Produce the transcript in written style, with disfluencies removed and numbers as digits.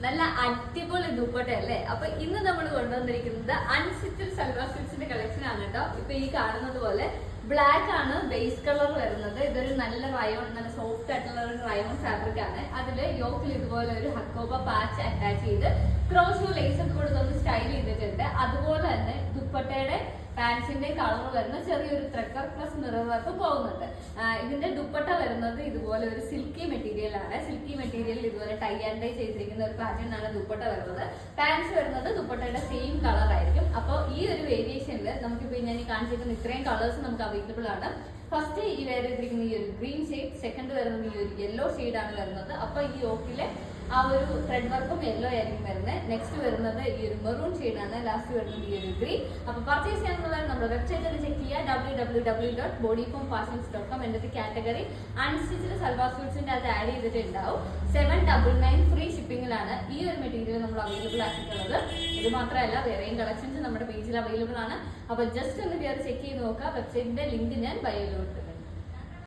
നല്ല അടിപൊളി ദുപ്പട്ടയല്ലേ. അപ്പൊ ഇന്ന് നമ്മൾ കൊണ്ടുവന്നിരിക്കുന്നത് അൺസ്റ്റിച്ചഡ് സൽവാർ സ്യൂട്ട്സിന്റെ കളക്ഷൻ ആണ് കേട്ടോ. ഇപ്പൊ ഈ കാണുന്നത് പോലെ ബ്ലാക്ക് ആണ് ബേസ് കളർ വരുന്നത്. ഇതൊരു നല്ല റയോൺ, നല്ല സോഫ്റ്റ് ആയിട്ടുള്ള ഒരു റയോൺ ഫാബ്രിക് ആണ്. അതില് യോക്കിൽ ഇതുപോലെ ഒരു ഹക്കോബ പാച്ച് അറ്റാച്ച് ചെയ്ത് ക്രോഷോ ലേസ് ഒക്കെ കൊടുത്തൊന്ന് സ്റ്റൈൽ ചെയ്തിട്ടുണ്ട്. അതുപോലെ തന്നെ ദുപ്പട്ടയുടെ പാൻസിന്റെ കളർ വരുന്ന ചെറിയൊരു ത്രക്കർ പ്ലസ് മിറർ വർക്ക് പോകുന്നുണ്ട്. ഇതിന്റെ ദുപ്പട്ട വരുന്നത് ഇതുപോലെ ഒരു സിൽക്കി മെറ്റീരിയൽ ആണ്. സിൽക്കി മെറ്റീരിയൽ ഇതുപോലെ ടൈ ആൻഡ് ഡൈ ചെയ്തിരിക്കുന്ന ഒരു പാറ്റേൺ ആണ് ദുപ്പട്ട വരുന്നത്. പാൻസ് വരുന്നത് ദുപ്പട്ടയുടെ സെയിം കളർ ആയിരിക്കും. അപ്പോൾ ഈ ഒരു വേരിയേഷനിൽ നമുക്കിപ്പോൾ ഞാൻ ഈ കാണിച്ചിരിക്കുന്ന ഇത്രയും കളേഴ്സ് നമുക്ക് അവൈലബിൾ ആണ്. ഫസ്റ്റ് ഈ വേറെ ചെയ്തിരിക്കുന്ന ഈ ഒരു ഗ്രീൻ ഷെയ്ഡ്, സെക്കൻഡ് വരുന്നത് ഈ ഒരു യെല്ലോ ഷെയ്ഡ് ആണ് വരുന്നത്. അപ്പൊ ഈ യോക്കിലെ ആ ഒരു ത്രെഡ് വർക്കും യെല്ലോ ആയിരിക്കും വരുന്നത്. നെക്സ്റ്റ് വരുന്നത് ഈ ഒരു മെറൂൺ ഷെയ്ഡ് ആണ്. ലാസ്റ്റ് വരുന്നത് ഈ ഒരു ഗ്രീൻ. അപ്പൊ പർച്ചേസ് ചെയ്യാനുള്ളത് നമ്മുടെ വെബ്സൈറ്റിൽ ചെക്ക് ചെയ്യുക, www.bodyformfashions.com. എന്റെ കാറ്റഗറി അൺസ്റ്റിച്ചഡ് സൽവാർ സ്യൂട്ട്സിന്റെ അത് ആഡ് ചെയ്തിട്ടുണ്ടാവും. 799 ഫ്രീ ഷിപ്പിംഗിലാണ് ഈ ഒരു മെറ്റീരിയൽ നമ്മൾ അവൈലബിൾ ആക്കിയിട്ടുള്ളത്. ഇത് മാത്രമല്ല വേറെയും കളക്ഷൻസ് നമ്മുടെ പേജിൽ അവൈലബിൾ ആണ്. അപ്പൊ ജസ്റ്റ് ഒന്ന് കയറി ചെക്ക് ചെയ്ത് നോക്കുക. വെബ്സൈറ്റിന്റെ ലിങ്ക് ഞാൻ ബയോയിൽ കൊടുത്തിട്ടുണ്ട്.